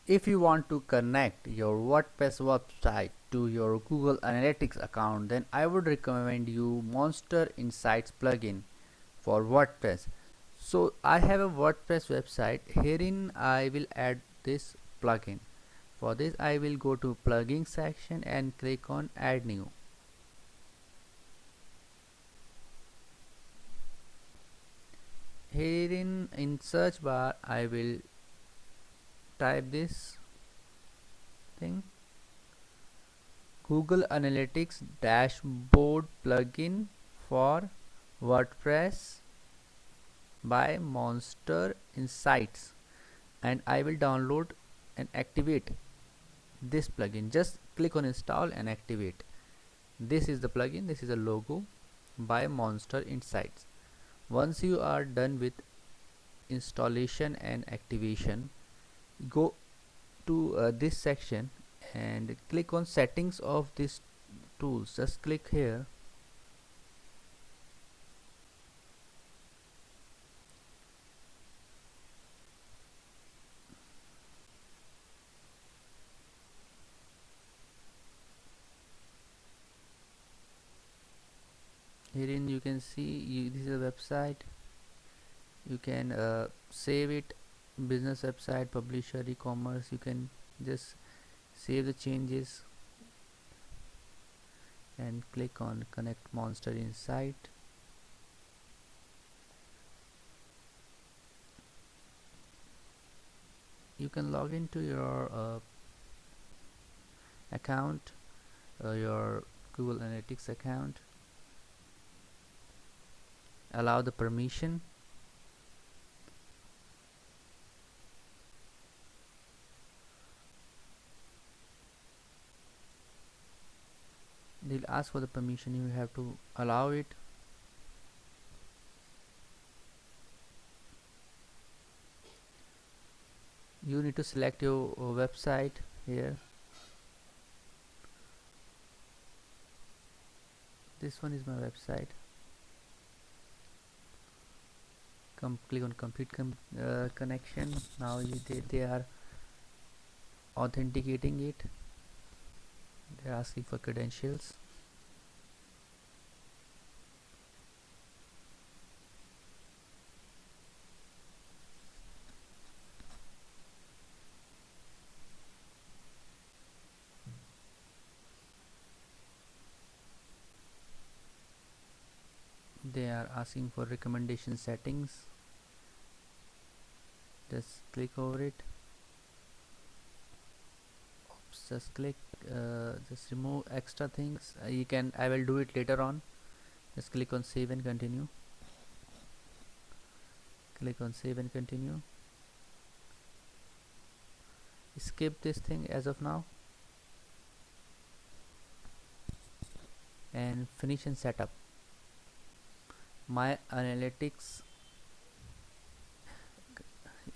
If you want to connect your WordPress website to your Google Analytics account, then I would recommend you Monster Insights plugin for WordPress. So I have a WordPress website. Herein I will add this plugin. For this I will go to plugin section and click on add new. Herein in search bar I will type this thing, Google Analytics dashboard plugin for WordPress by Monster Insights, and I will download and activate this plugin. Just click on install and activate. This is the plugin, this is a logo by Monster Insights. Once you are done with installation and activation, go to this section and click on settings of this tools. Just click here. Herein you can see this is a website. You can save it, business website, publisher, e-commerce. You can just save the changes and click on connect Monster Insight. You can log into your account, your Google Analytics account, allow the permission, they'll ask for the permission, you have to allow it. You need to select your website here. This one is my website. Click on complete connection. Now they are authenticating it. They're asking for credentials. They are asking for recommendation settings. Just click over it. Oops, just click, just remove extra things. I will do it later on. Just click on save and continue. Click on save and continue. Skip this thing as of now and finish and setup. My analytics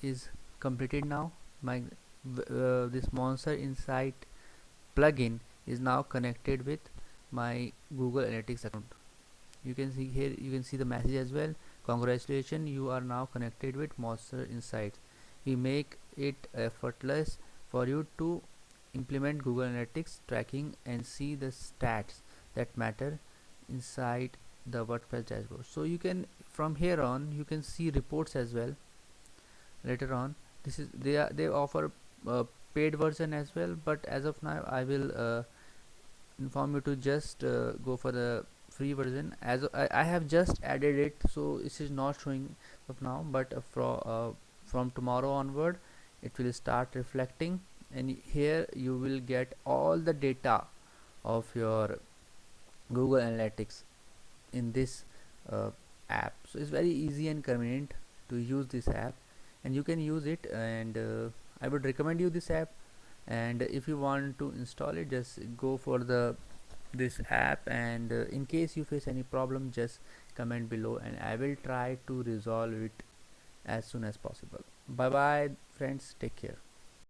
is completed now. My this Monster Insight plugin is now connected with my Google Analytics account. You can see here, you can see the message as well. Congratulations, you are now connected with Monster Insights. We make it effortless for you to implement Google Analytics tracking and see the stats that matter inside the WordPress dashboard. So you can, from here on, you can see reports as well later on. This is they offer paid version as well, but as of now I will inform you to just go for the free version. As I have just added it, so this is not showing of now, but from tomorrow onward it will start reflecting, and here you will get all the data of your Google Analytics in this app. So it's very easy and convenient to use this app, and you can use it, and I would recommend you this app. And if you want to install it, just go for this app, and in case you face any problem, just comment below and I will try to resolve it as soon as possible. Bye bye friends, take care.